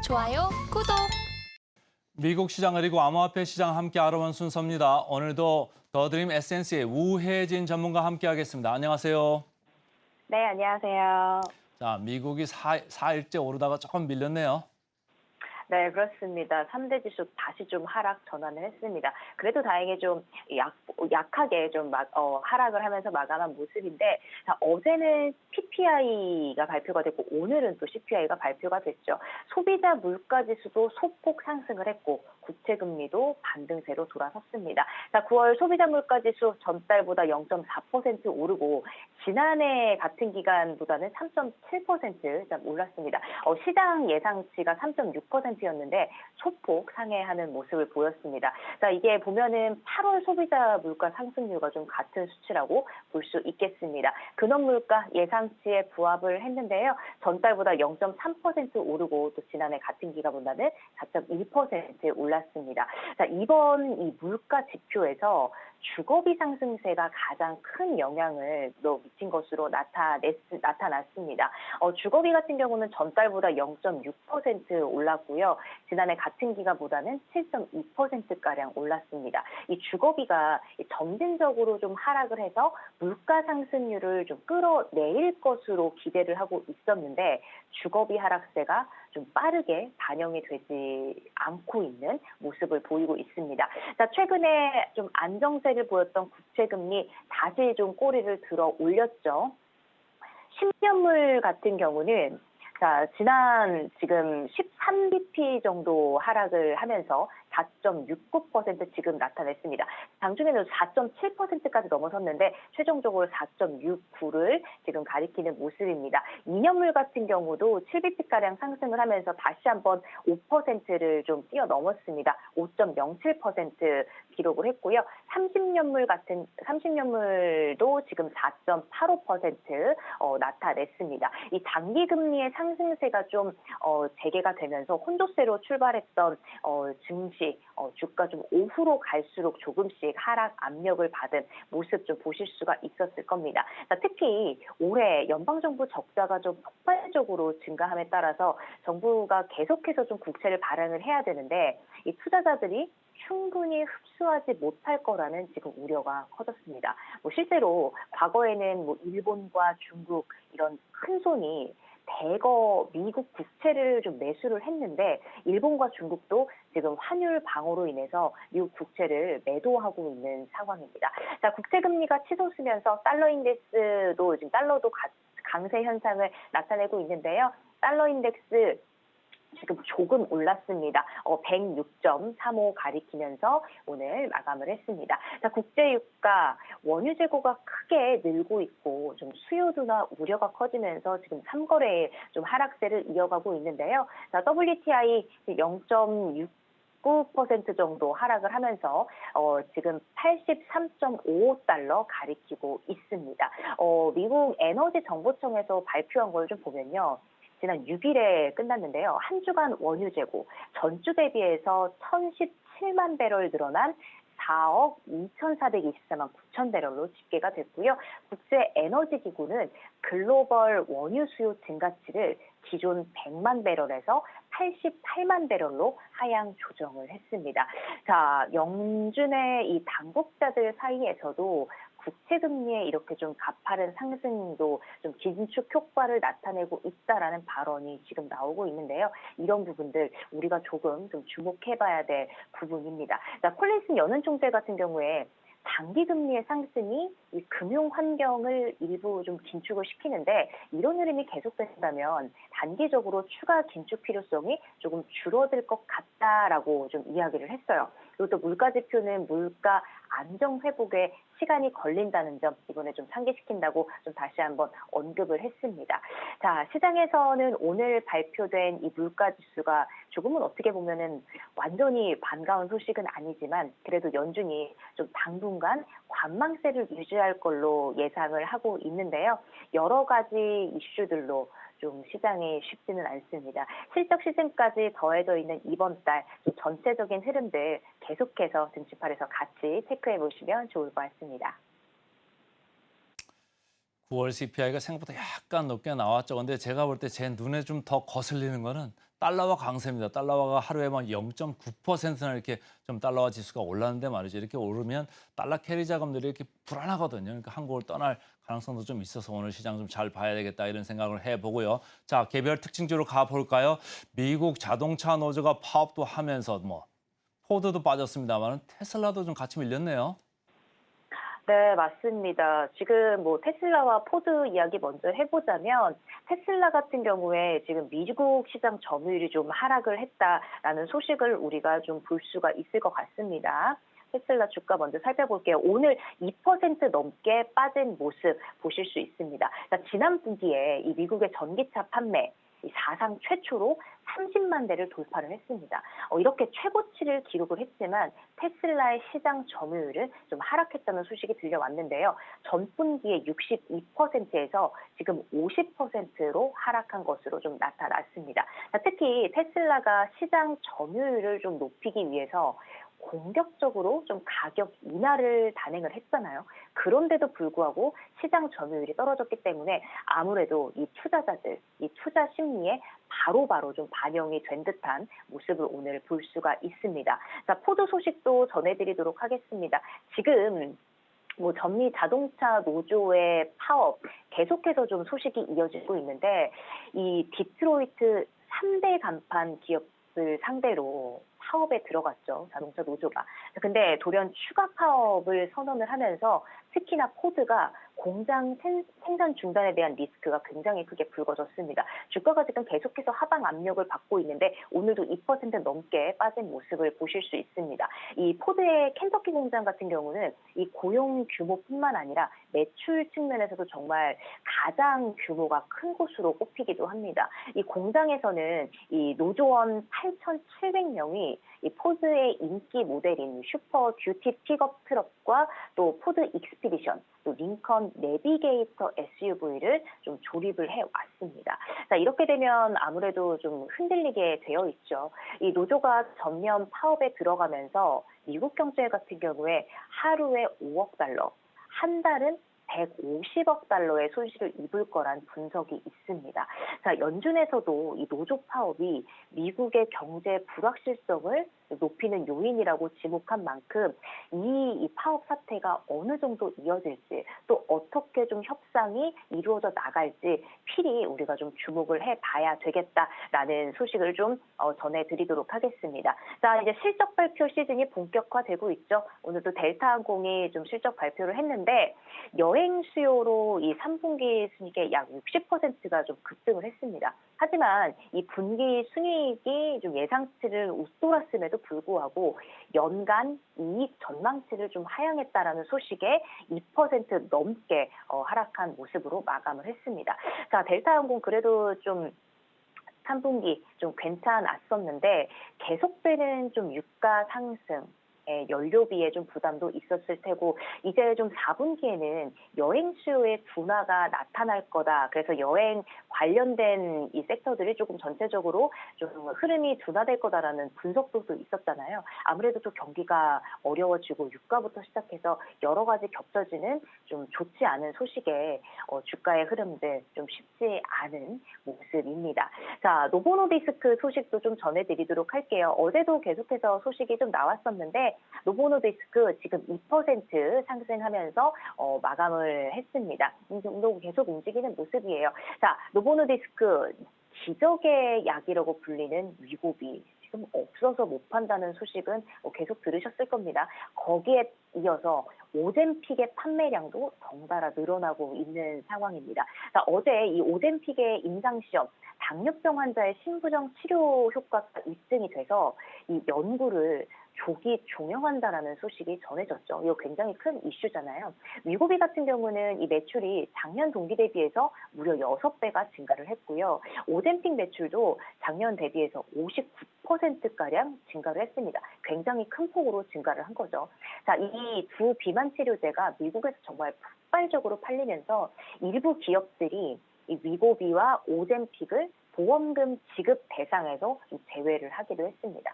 좋아요, 구독. 미국 시장 그리고 암호화폐 시장 함께 알아본 순서입니다. 오늘도 더드림 에센스의 우혜진 전문가 함께하겠습니다. 안녕하세요. 네, 안녕하세요. 자, 미국이 4일째 오르다가 조금 밀렸네요. 네, 그렇습니다. 3대 지수 다시 좀 하락 전환을 했습니다. 그래도 다행히 좀 약하게 좀 하락을 하면서 마감한 모습인데, 자, 어제는 PPI가 발표가 됐고, 오늘은 또 CPI가 발표가 됐죠. 소비자 물가 지수도 소폭 상승을 했고, 국채금리도 반등세로 돌아섰습니다. 자, 9월 소비자 물가 지수 전달보다 0.4% 오르고, 지난해 같은 기간보다는 3.7% 올랐습니다. 시장 예상치가 3.6%였는데 소폭 상회하는 모습을 보였습니다. 자, 이게 보면은 8월 소비자 물가 상승률과 좀 같은 수치라고 볼 수 있겠습니다. 근원 물가 예상치에 부합을 했는데요. 전달보다 0.3% 오르고 또 지난해 같은 기간보다는 4.1% 올랐습니다. 자, 이번 이 물가 지표에서 주거비 상승세가 가장 큰 영향을 미친 것으로 나타났습니다. 주거비 같은 경우는 전달보다 0.6% 올랐고요. 지난해 같은 기간보다는 7.2%가량 올랐습니다. 이 주거비가 점진적으로 좀 하락을 해서 물가 상승률을 좀 끌어내릴 것으로 기대를 하고 있었는데 주거비 하락세가 좀 빠르게 반영이 되지 않고 있는 모습을 보이고 있습니다. 자, 최근에 좀 안정세를 보였던 국채금리 다시 좀 꼬리를 들어 올렸죠. 10년물 같은 경우는 지난 지금 13bp 정도 하락을 하면서 4.69% 지금 나타냈습니다. 장중에는 4.7%까지 넘어섰는데 최종적으로 4.69를 지금 가리키는 모습입니다. 2년물 같은 경우도 7bp가량 상승을 하면서 다시 한번 5%를 좀 뛰어넘었습니다. 5.07% 기록을 했고요. 30년물도 지금 4.85% 나타냈습니다. 이 단기 금리의 상승세가 좀 재개가 되면서 혼조세로 출발했던 증시 주가 좀 오후로 갈수록 조금씩 하락 압력을 받은 모습 좀 보실 수가 있었을 겁니다. 자, 특히 올해 연방정부 적자가 좀 폭발적으로 증가함에 따라서 정부가 계속해서 좀 국채를 발행을 해야 되는데 이 투자자들이 충분히 흡수하지 못할 거라는 지금 우려가 커졌습니다. 실제로 과거에는 일본과 중국 이런 큰 손이 대거 미국 국채를 좀 매수를 했는데 일본과 중국도 지금 환율 방어로 인해서 미국 국채를 매도하고 있는 상황입니다. 자, 국채 금리가 치솟으면서 달러 인덱스도 지금 달러도 강세 현상을 나타내고 있는데요. 달러 인덱스 지금 조금 올랐습니다. 106.35 가리키면서 오늘 마감을 했습니다. 자, 국제유가 원유 재고가 크게 늘고 있고 좀 수요도나 우려가 커지면서 지금 3거래에 좀 하락세를 이어가고 있는데요. 자, WTI 0.69% 정도 하락을 하면서 지금 83.55달러 가리키고 있습니다. 미국 에너지 정보청에서 발표한 걸 좀 보면요. 지난 6일에 끝났는데요. 한 주간 원유 재고 전주 대비해서 1,017만 배럴 늘어난 4억 2,424만 9천 배럴로 집계가 됐고요. 국제에너지기구는 글로벌 원유 수요 증가치를 기존 100만 배럴에서 88만 배럴로 하향 조정을 했습니다. 자, 연준의 이 당국자들 사이에서도 국채 금리에 이렇게 좀 가파른 상승도 좀 긴축 효과를 나타내고 있다라는 발언이 지금 나오고 있는데요. 이런 부분들 우리가 조금 좀 주목해봐야 될 부분입니다. 자, 콜린슨 연은 총재 같은 경우에 단기 금리의 상승이 이 금융 환경을 일부 좀 긴축을 시키는데 이런 흐름이 계속된다면 단기적으로 추가 긴축 필요성이 조금 줄어들 것 같다라고 좀 이야기를 했어요. 그리고 또 물가 지표는 물가 안정 회복에 시간이 걸린다는 점 이번에 좀 상기시킨다고 좀 다시 한번 언급을 했습니다. 자, 시장에서는 오늘 발표된 이 물가 지수가 조금은 어떻게 보면은 완전히 반가운 소식은 아니지만 그래도 연준이 좀 당분간 관망세를 유지할 걸로 예상을 하고 있는데요. 여러 가지 이슈들로 좀 시장이 쉽지는 않습니다. 실적 시즌까지 더해져 있는 이번 달 좀 전체적인 흐름들 계속해서 등치팔에서 같이 체크해 보시면 좋을 것 같습니다. 9월 CPI가 생각보다 약간 높게 나왔죠. 근데 제가 볼 때 제 눈에 좀 더 거슬리는 거는 달러화 강세입니다. 달러화가 하루에 막 0.9%나 이렇게 좀 달러화 지수가 올랐는데 말이죠. 이렇게 오르면 달러 캐리 자금들이 이렇게 불안하거든요. 그러니까 한국을 떠날 가능성도 좀 있어서 오늘 시장 좀 잘 봐야 되겠다 이런 생각을 해보고요. 자, 개별 특징주로 가볼까요? 미국 자동차 노조가 파업도 하면서 뭐 포드도 빠졌습니다만 테슬라도 좀 같이 밀렸네요. 네, 맞습니다. 지금 뭐 테슬라와 포드 이야기 먼저 해보자면 테슬라 같은 경우에 지금 미국 시장 점유율이 좀 하락을 했다라는 소식을 우리가 좀 볼 수가 있을 것 같습니다. 테슬라 주가 먼저 살펴볼게요. 오늘 2% 넘게 빠진 모습 보실 수 있습니다. 그러니까 지난 분기에 이 미국의 전기차 판매 이 사상 최초로 30만 대를 돌파를 했습니다. 이렇게 최고치를 기록을 했지만 테슬라의 시장 점유율은 좀 하락했다는 소식이 들려왔는데요. 전분기에 62%에서 지금 50%로 하락한 것으로 좀 나타났습니다. 특히 테슬라가 시장 점유율을 좀 높이기 위해서 공격적으로 좀 가격 인하를 단행을 했잖아요. 그런데도 불구하고 시장 점유율이 떨어졌기 때문에 아무래도 이 투자자들, 이 투자 심리에 바로바로 좀 반영이 된 듯한 모습을 오늘 볼 수가 있습니다. 자, 포드 소식도 전해드리도록 하겠습니다. 지금 뭐 전미 자동차 노조의 파업 계속해서 좀 소식이 이어지고 있는데 이 디트로이트 3대 간판 기업을 상대로 파업에 들어갔죠. 자동차 노조가. 근데 돌연 추가 파업을 선언을 하면서 특히나 포드가 공장 생산 중단에 대한 리스크가 굉장히 크게 불거졌습니다. 주가가 지금 계속해서 하방 압력을 받고 있는데 오늘도 2% 넘게 빠진 모습을 보실 수 있습니다. 이 포드의 켄터키 공장 같은 경우는 이 고용 규모뿐만 아니라 매출 측면에서도 정말 가장 규모가 큰 곳으로 꼽히기도 합니다. 이 공장에서는 이 노조원 8,700명이 이 포드의 인기 모델인 슈퍼 듀티 픽업 트럭과 또 포드 익스피디션, 또 링컨 내비게이터 SUV를 좀 조립을 해왔습니다. 자, 이렇게 되면 아무래도 좀 흔들리게 되어 있죠. 이 노조가 전면 파업에 들어가면서 미국 경제 같은 경우에 하루에 5억 달러, 한 달은 150억 달러의 손실을 입을 거란 분석이 있습니다. 자, 연준에서도 이 노조 파업이 미국의 경제 불확실성을 높이는 요인이라고 지목한 만큼 이 파업 사태가 어느 정도 이어질지 또 어떻게 좀 협상이 이루어져 나갈지 필히 우리가 좀 주목을 해봐야 되겠다라는 소식을 좀 전해드리도록 하겠습니다. 자, 이제 실적 발표 시즌이 본격화되고 있죠. 오늘도 델타항공이 좀 실적 발표를 했는데 여행 수요로 이 3분기 순이익의 약 60%가 좀 급등을 했습니다. 하지만 이 분기 순이익이 좀 예상치를 웃돌았음에도 불구하고 연간 이익 전망치를 좀 하향했다라는 소식에 2% 넘게 하락한 모습으로 마감을 했습니다. 자, 델타항공 그래도 좀 3분기 좀 괜찮았었는데 계속되는 좀 유가 상승, 연료비에 좀 부담도 있었을 테고 이제 좀 4분기에는 여행 수요의 둔화가 나타날 거다. 그래서 여행 관련된 이 섹터들이 조금 전체적으로 좀 흐름이 둔화될 거다라는 분석도 있었잖아요. 아무래도 또 경기가 어려워지고 유가부터 시작해서 여러 가지 겹쳐지는 좀 좋지 않은 소식에 주가의 흐름들 좀 쉽지 않은 모습입니다. 자, 노보노디스크 소식도 좀 전해드리도록 할게요. 어제도 계속해서 소식이 좀 나왔었는데 노보노디스크 지금 2% 상승하면서 마감을 했습니다. 이 정도 계속 움직이는 모습이에요. 자, 노보노디스크 기적의 약이라고 불리는 위고비 지금 없어서 못 판다는 소식은 계속 들으셨을 겁니다. 거기에 이어서 오젬픽의 판매량도 덩달아 늘어나고 있는 상황입니다. 자, 어제 이 오젬픽의 임상시험 당뇨병 환자의 신부정 치료 효과가 입증이 돼서 이 연구를 조기 종영한다라는 소식이 전해졌죠. 이거 굉장히 큰 이슈잖아요. 위고비 같은 경우는 이 매출이 작년 동기 대비해서 무려 6배가 증가를 했고요. 오젬픽 매출도 작년 대비해서 59%가량 증가를 했습니다. 굉장히 큰 폭으로 증가를 한 거죠. 자, 이 두 비만 치료제가 미국에서 정말 폭발적으로 팔리면서 일부 기업들이 이 위고비와 오젬픽을 보험금 지급 대상에서 좀 제외를 하기도 했습니다.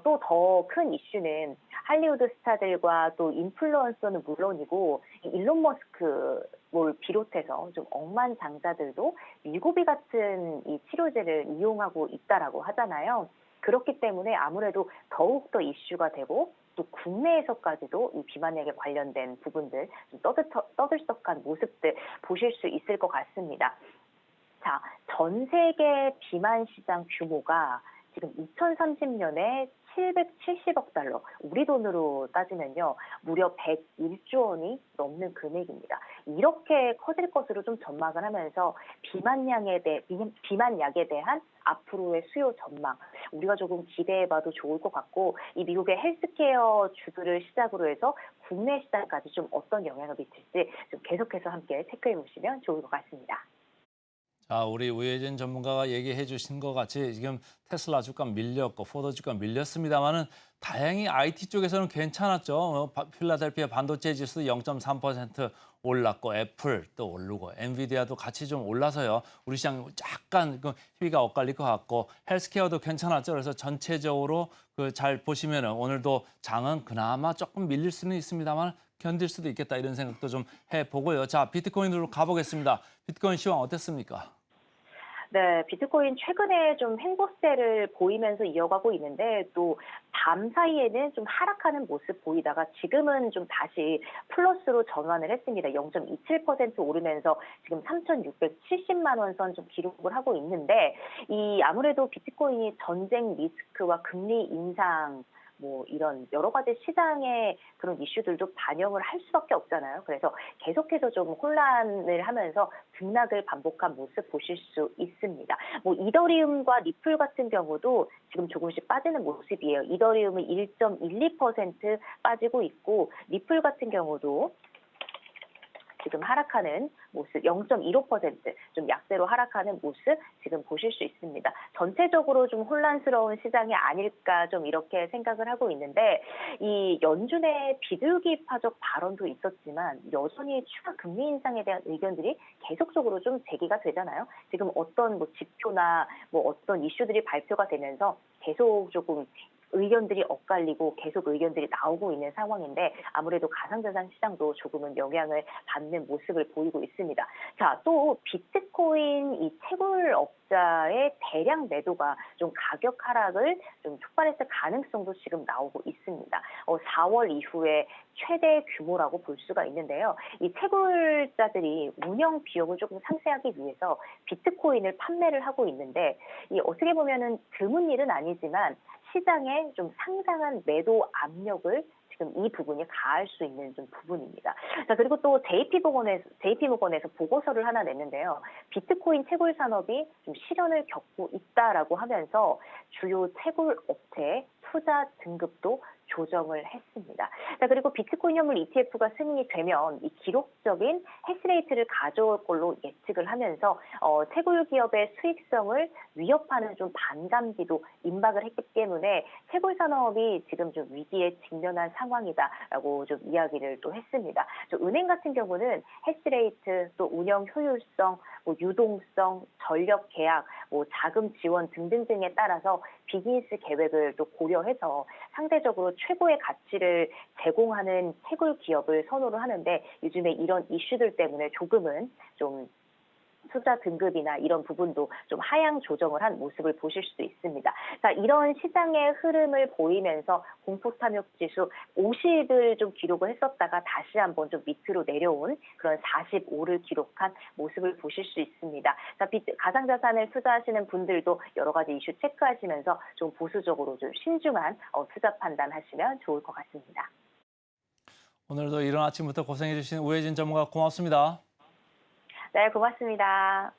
또 더 큰 이슈는 할리우드 스타들과 또 인플루언서는 물론이고 이 일론 머스크 를 비롯해서 좀 억만장자들도 밀고비 같은 이 치료제를 이용하고 있다라고 하잖아요. 그렇기 때문에 아무래도 더욱더 이슈가 되고 또 국내에서까지도 이 비만약에 관련된 부분들 좀 떠들썩한 모습들 보실 수 있을 것 같습니다. 자, 전 세계 비만 시장 규모가 지금 2030년에 770억 달러, 우리 돈으로 따지면요, 무려 101조 원이 넘는 금액입니다. 이렇게 커질 것으로 좀 전망을 하면서 비만약에 대한 앞으로의 수요 전망, 우리가 조금 기대해봐도 좋을 것 같고, 이 미국의 헬스케어 주들을 시작으로 해서 국내 시장까지 좀 어떤 영향을 미칠지 좀 계속해서 함께 체크해 보시면 좋을 것 같습니다. 자, 우리 우혜진 전문가가 얘기해 주신 것 같이 지금 테슬라 주가 밀렸고 포드 주가 밀렸습니다만은 다행히 IT 쪽에서는 괜찮았죠. 필라델피아 반도체 지수 0.3% 올랐고 애플 또 오르고 엔비디아도 같이 좀 올라서요. 우리 시장 약간 그 희위가 엇갈릴 것 같고 헬스케어도 괜찮았죠. 그래서 전체적으로 그 잘 보시면은 오늘도 장은 그나마 조금 밀릴 수는 있습니다만 견딜 수도 있겠다 이런 생각도 좀 해보고요. 자, 비트코인으로 가보겠습니다. 비트코인 시황 어땠습니까? 네, 비트코인 최근에 좀 횡보세를 보이면서 이어가고 있는데 또 밤 사이에는 좀 하락하는 모습 보이다가 지금은 좀 다시 플러스로 전환을 했습니다. 0.27% 오르면서 지금 3,670만 원 선 좀 기록을 하고 있는데 이 아무래도 비트코인이 전쟁 리스크와 금리 인상 뭐 이런 여러 가지 시장의 그런 이슈들도 반영을 할 수밖에 없잖아요. 그래서 계속해서 좀 혼란을 하면서 등락을 반복한 모습 보실 수 있습니다. 뭐 이더리움과 리플 같은 경우도 지금 조금씩 빠지는 모습이에요. 이더리움은 1.12% 빠지고 있고 리플 같은 경우도 지금 하락하는 모습 0.15%좀 약세로 하락하는 모습 지금 보실 수 있습니다. 전체적으로 좀 혼란스러운 시장이 아닐까 좀 이렇게 생각을 하고 있는데 이 연준의 비둘기파적 발언도 있었지만 여전히 추가 금리 인상에 대한 의견들이 계속적으로 좀 제기가 되잖아요. 지금 어떤 뭐 지표나 뭐 어떤 이슈들이 발표가 되면서 계속 조금 의견들이 엇갈리고 계속 의견들이 나오고 있는 상황인데 아무래도 가상자산 시장도 조금은 영향을 받는 모습을 보이고 있습니다. 자, 또 비트코인 이 채굴업자의 대량 매도가 좀 가격 하락을 좀 촉발했을 가능성도 지금 나오고 있습니다. 4월 이후에 최대 규모라고 볼 수가 있는데요. 이 채굴자들이 운영 비용을 조금 상쇄하기 위해서 비트코인을 판매를 하고 있는데 이 어떻게 보면은 드문 일은 아니지만 시장에 좀 상당한 매도 압력을 지금 이 부분이 가할 수 있는 좀 부분입니다. 자, 그리고 또 JP모건에서 보고서를 하나 냈는데요. 비트코인 채굴 산업이 좀 시련을 겪고 있다라고 하면서 주요 채굴 업체의 투자 등급도 조정을 했습니다. 자, 그리고 비트코인 현물 ETF가 승인이 되면 이 기록적인 해시레이트를 가져올 걸로 예측을 하면서 채굴 기업의 수익성을 위협하는 좀 반감기도 임박을 했기 때문에 채굴 산업이 지금 좀 위기에 직면한 상황이다라고 좀 이야기를 또 했습니다. 은행 같은 경우는 해시레이트 또 운영 효율성, 뭐 유동성, 전력 계약, 뭐 자금 지원 등등등에 따라서 비즈니스 계획을 또 고려해서 상대적으로 최고의 가치를 제공하는 채굴 기업을 선호를 하는데 요즘에 이런 이슈들 때문에 조금은 좀 투자 등급이나 이런 부분도 좀 하향 조정을 한 모습을 보실 수도 있습니다. 자, 이런 시장의 흐름을 보이면서 공포탐욕 지수 50을 좀 기록을 했었다가 다시 한번 좀 밑으로 내려온 그런 45를 기록한 모습을 보실 수 있습니다. 자, 가상자산을 투자하시는 분들도 여러 가지 이슈 체크하시면서 좀 보수적으로 좀 신중한 투자 판단하시면 좋을 것 같습니다. 오늘도 이른 아침부터 고생해 주신 우혜진 전문가 고맙습니다. 네, 고맙습니다.